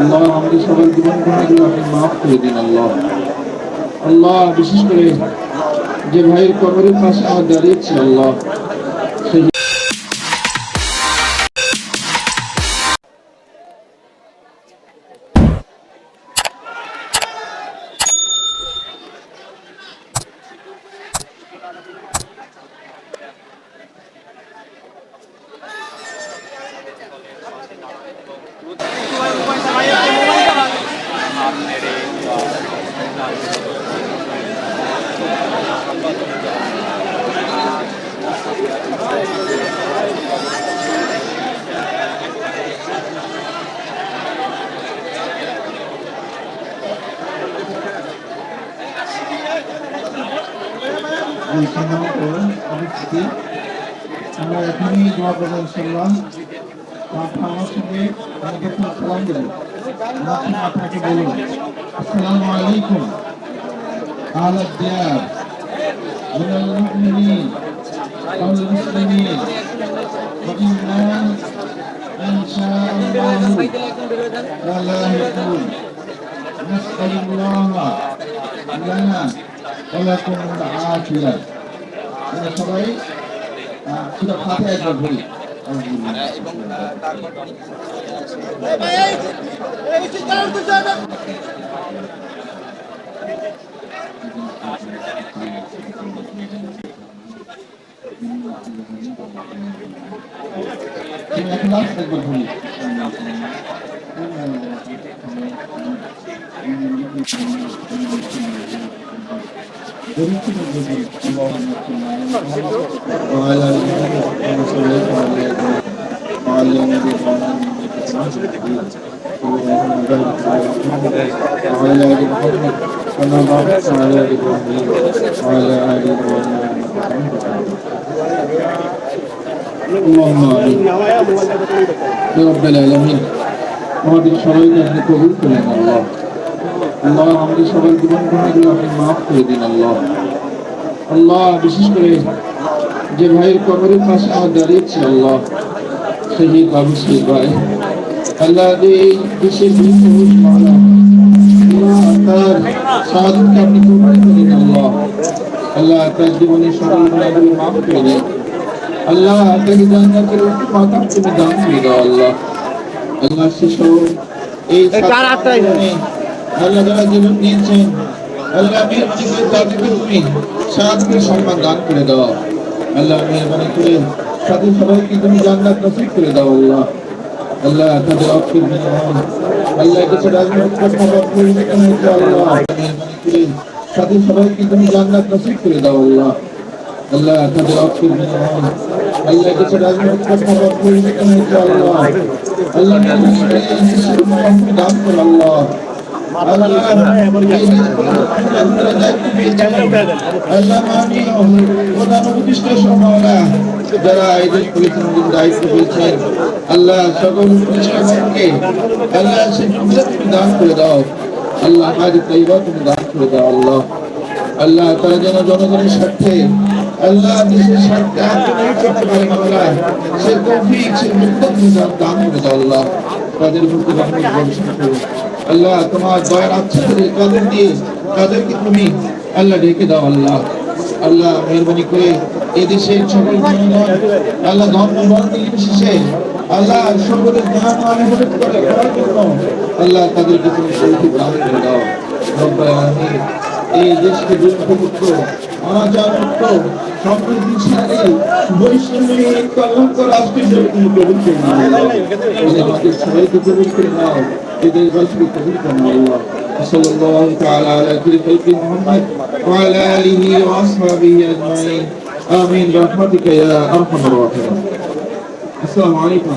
আল্লাহ আমাদের সবার জীবন গুনাহগুলো আপনি মাফ করে দিন আল্লাহ। আল্লাহ বিশেষ করে যে ভাইয়ের কবরের পাশে আমার দাঁড়িয়েছি আল্লাহ, সেই অবস্থিতি আমরা এখনই দোয়া করবো ইনশাআল্লাহ। আমার সঙ্গে সালাম দেবেন, আপনাকে বলুন আসসালামু আলাইকুম আলা দিয়ার মিনাল মুমিনিন ওয়াল মুসলিমিন ওয়া ইন্না ইনশাআল্লাহ লা লাহিকুন নাসআলুল্লাহ লানা ওয়া লাকুম আল-আফিয়া। সবাই সেটা খাতে একবার বলি একবার বলি وعلى আমাদের সবাইকে আপনি কবুল করেন আল্লাহ। আল্লাহ আমাদের সবার জীবন গুনাহগুলো আপনি মাফ করে দিন আল্লাহ। আল্লাহ বিশেষ করে যে ভাইয়ের কবরের পাশে আমার দাঁড়িয়েছি আল্লাহ, শহীদ বাবু শহীদ ভাই, আল্লাহ এই দেশের তার শাহাদাতকে আপনি কবুল করেন আল্লাহ। আল্লাহ তার জীবনের সকল গুনাহগুলো মাফ করে দেন আল্লাহ। তাকে জান্নাতের মাকাম তুমি দান করে দাও আল্লাহ। আল্লাহ সেসব এই আল্লাহ যারা জীবন দিয়েছেন আল্লাহ মেহরবানি করে তাদেরকে তুমি শাহাদাতের সম্মান দান করে দাও আল্লাহ। মেহরবানি করে তাদের সবাইকে তুমি জান্নাত নসিব করে দাও আল্লাহ। আল্লাহ তাদের অক্ষর আল্লাহ কিছু রাজনৈতিক প্রভাব পরিবর্তন হয়েছে আল্লাহ। মেহরবানি করে তাদের সবাইকে তুমি জান্নাত নসিব করে দাও আল্লাহ। আল্লাহ তাদের অক্ষর আল্লাহ কিছু রাজনৈতিক প্রভাব পরিবর্তন হয়েছে আল্লাহ। আল্লাহ দান করো আল্লাহ। যারা এই দেশ পরিচালনার দায়িত্ব পেয়েছেন আল্লাহ সকল প্রতিষ্ঠানকে আল্লাহ সে তুমি দান করে দাও আল্লাহ। হাজি তাইবা তুমি দান করে দাও আল্লাহ। আল্লাহ তারা যেন জনগণের স্বার্থে আল্লাহ দেশের স্বার্থে করতে পারে আল্লাহ, সে তৌফিক সে মুদ্দত দান করে দাও আল্লাহ। তাদের প্রতি রহমত বর্ষণ করো আল্লাহ। তোমার দয়ার আচ্ছাদনের কদর দিয়ে তাদেরকে তুমি আল্লাহ ঢেকে দাও আল্লাহ। আল্লাহ মেহরবানি করে এদেশের সকল জনগণ আল্লাহ ধর্ম বর্ণ নির্বিশেষে আল্লাহ সকলের জ্ঞান অনুভব করে করার জন্য আল্লাহ তাদেরকে তুমি তৌফিক দান করে দাও রব্বুল আলামিন। এই দেশকে দুর্নীতিমুক্ত অনাচারমুক্ত সমৃদ্ধিশালী বৈষম্যহীন কল্যাণক রাষ্ট্র হিসেবে তুমি কবুল করে নাও আল্লাহ। আমাদের সবাইকে কবুল করে নাও, এই দেশবাসীকে কবুল করে নাও আল্লাহ। সাল্লাল্লাহু তাআলা আলা খালিকি মুহাম্মদ ওয়া আলা আলিহি ওয়া আসহাবিহি আজমাইন আমিন বিরহমাতিকা ইয়া আরহামার রাহিমিন। আসসালামু আলাইকুম।